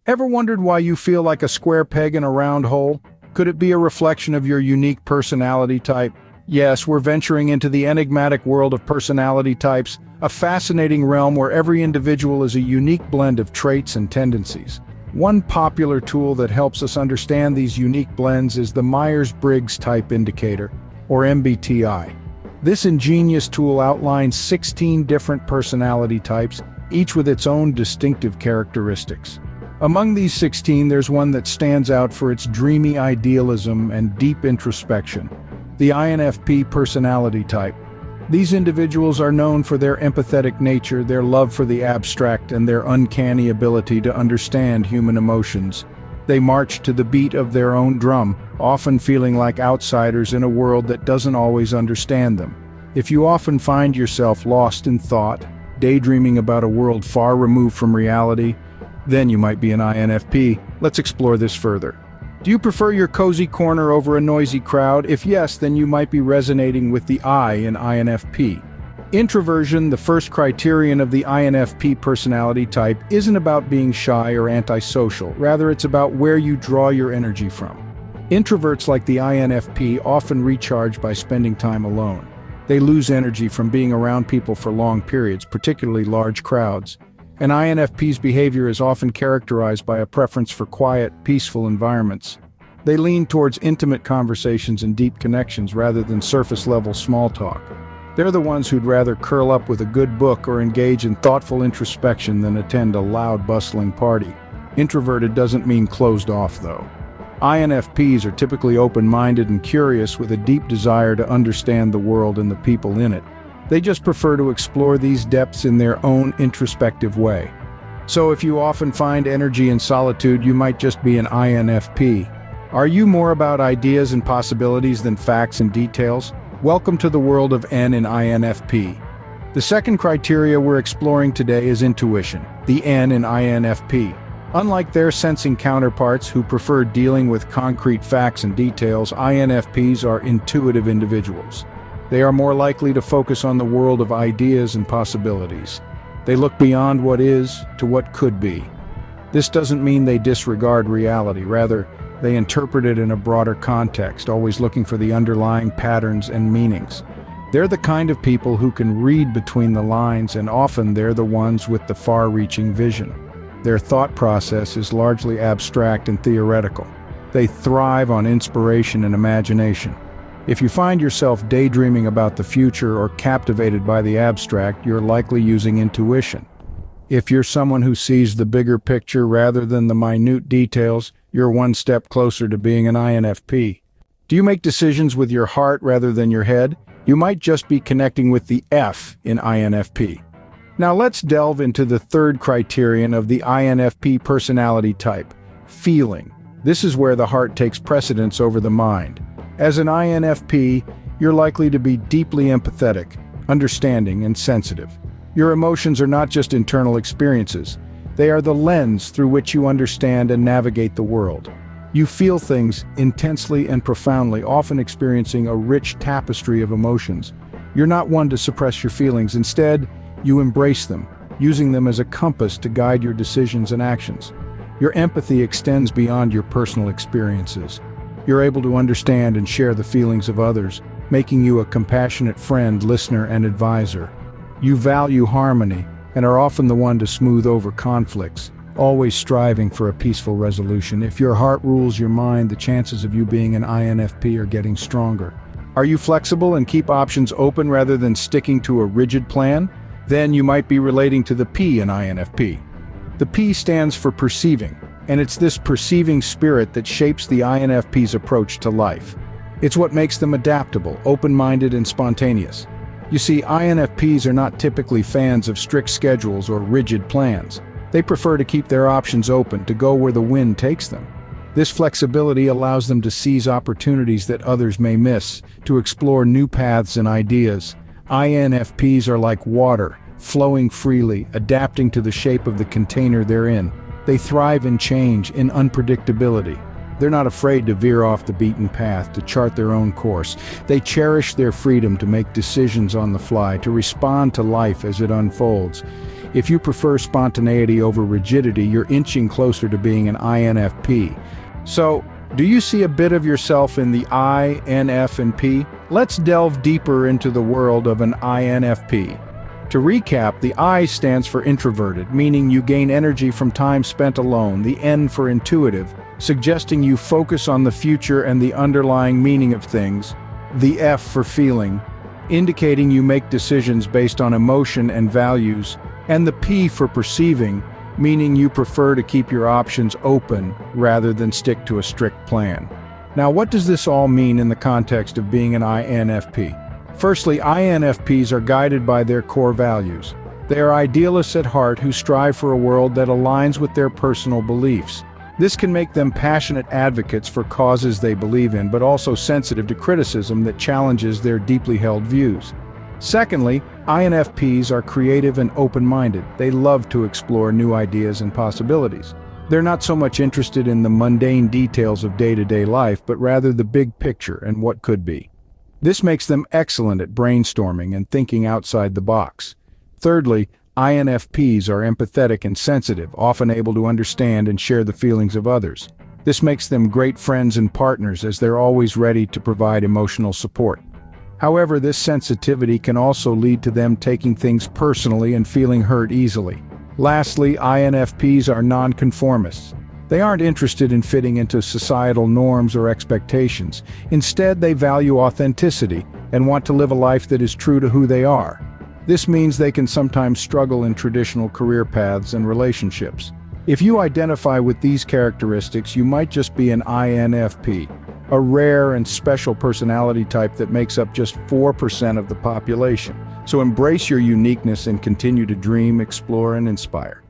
Ever wondered why you feel like a square peg in a round hole? Could it be a reflection of your unique personality type? Yes, we're venturing into the enigmatic world of personality types, a fascinating realm where every individual is a unique blend of traits and tendencies. One popular tool that helps us understand these unique blends is the Myers-Briggs Type Indicator, or MBTI. This ingenious tool outlines 16 different personality types, each with its own distinctive characteristics. Among these 16, there's one that stands out for its dreamy idealism and deep introspection, the INFP personality type. These individuals are known for their empathetic nature, their love for the abstract, and their uncanny ability to understand human emotions. They march to the beat of their own drum, often feeling like outsiders in a world that doesn't always understand them. If you often find yourself lost in thought, daydreaming about a world far removed from reality, then you might be an INFP. Let's explore this further. Do you prefer your cozy corner over a noisy crowd? If yes, then you might be resonating with the I in INFP. Introversion, the first criterion of the INFP personality type, isn't about being shy or antisocial. Rather, it's about where you draw your energy from. Introverts like the INFP often recharge by spending time alone. They lose energy from being around people for long periods, particularly large crowds. An INFP's behavior is often characterized by a preference for quiet, peaceful environments. They lean towards intimate conversations and deep connections rather than surface-level small talk. They're the ones who'd rather curl up with a good book or engage in thoughtful introspection than attend a loud, bustling party. Introverted doesn't mean closed off, though. INFPs are typically open-minded and curious with a deep desire to understand the world and the people in it. They just prefer to explore these depths in their own introspective way. So if you often find energy in solitude, you might just be an INFP. Are you more about ideas and possibilities than facts and details? Welcome to the world of N in INFP. The second criteria we're exploring today is intuition, the N in INFP. Unlike their sensing counterparts who prefer dealing with concrete facts and details, INFPs are intuitive individuals. They are more likely to focus on the world of ideas and possibilities. They look beyond what is to what could be. This doesn't mean they disregard reality. Rather, they interpret it in a broader context, always looking for the underlying patterns and meanings. They're the kind of people who can read between the lines, and often they're the ones with the far-reaching vision. Their thought process is largely abstract and theoretical. They thrive on inspiration and imagination. If you find yourself daydreaming about the future or captivated by the abstract, you're likely using intuition. If you're someone who sees the bigger picture rather than the minute details, you're one step closer to being an INFP. Do you make decisions with your heart rather than your head? You might just be connecting with the F in INFP. Now let's delve into the third criterion of the INFP personality type, feeling. This is where the heart takes precedence over the mind. As an INFP, you're likely to be deeply empathetic, understanding, and sensitive. Your emotions are not just internal experiences. They are the lens through which you understand and navigate the world. You feel things intensely and profoundly, often experiencing a rich tapestry of emotions. You're not one to suppress your feelings. Instead, you embrace them, using them as a compass to guide your decisions and actions. Your empathy extends beyond your personal experiences. You're able to understand and share the feelings of others, making you a compassionate friend, listener, and advisor. You value harmony and are often the one to smooth over conflicts, always striving for a peaceful resolution. If your heart rules your mind, the chances of you being an INFP are getting stronger. Are you flexible and keep options open rather than sticking to a rigid plan? Then you might be relating to the P in INFP. The P stands for perceiving, and it's this perceiving spirit that shapes the INFP's approach to life. It's what makes them adaptable, open-minded, and spontaneous. You see, INFPs are not typically fans of strict schedules or rigid plans. They prefer to keep their options open, to go where the wind takes them. This flexibility allows them to seize opportunities that others may miss, to explore new paths and ideas. INFPs are like water, flowing freely, adapting to the shape of the container they're in. They thrive in change, in unpredictability. They're not afraid to veer off the beaten path, to chart their own course. They cherish their freedom to make decisions on the fly, to respond to life as it unfolds. If you prefer spontaneity over rigidity, you're inching closer to being an INFP. So, do you see a bit of yourself in the I, N, F, and P? Let's delve deeper into the world of an INFP. To recap, the I stands for introverted, meaning you gain energy from time spent alone, the N for intuitive, suggesting you focus on the future and the underlying meaning of things, the F for feeling, indicating you make decisions based on emotion and values, and the P for perceiving, meaning you prefer to keep your options open rather than stick to a strict plan. Now, what does this all mean in the context of being an INFP? Firstly, INFPs are guided by their core values. They are idealists at heart who strive for a world that aligns with their personal beliefs. This can make them passionate advocates for causes they believe in, but also sensitive to criticism that challenges their deeply held views. Secondly, INFPs are creative and open-minded. They love to explore new ideas and possibilities. They're not so much interested in the mundane details of day-to-day life, but rather the big picture and what could be. This makes them excellent at brainstorming and thinking outside the box. Thirdly, INFPs are empathetic and sensitive, often able to understand and share the feelings of others. This makes them great friends and partners as they're always ready to provide emotional support. However, this sensitivity can also lead to them taking things personally and feeling hurt easily. Lastly, INFPs are nonconformists. They aren't interested in fitting into societal norms or expectations. Instead, they value authenticity and want to live a life that is true to who they are. This means they can sometimes struggle in traditional career paths and relationships. If you identify with these characteristics, you might just be an INFP, a rare and special personality type that makes up just 4% of the population. So embrace your uniqueness and continue to dream, explore, and inspire.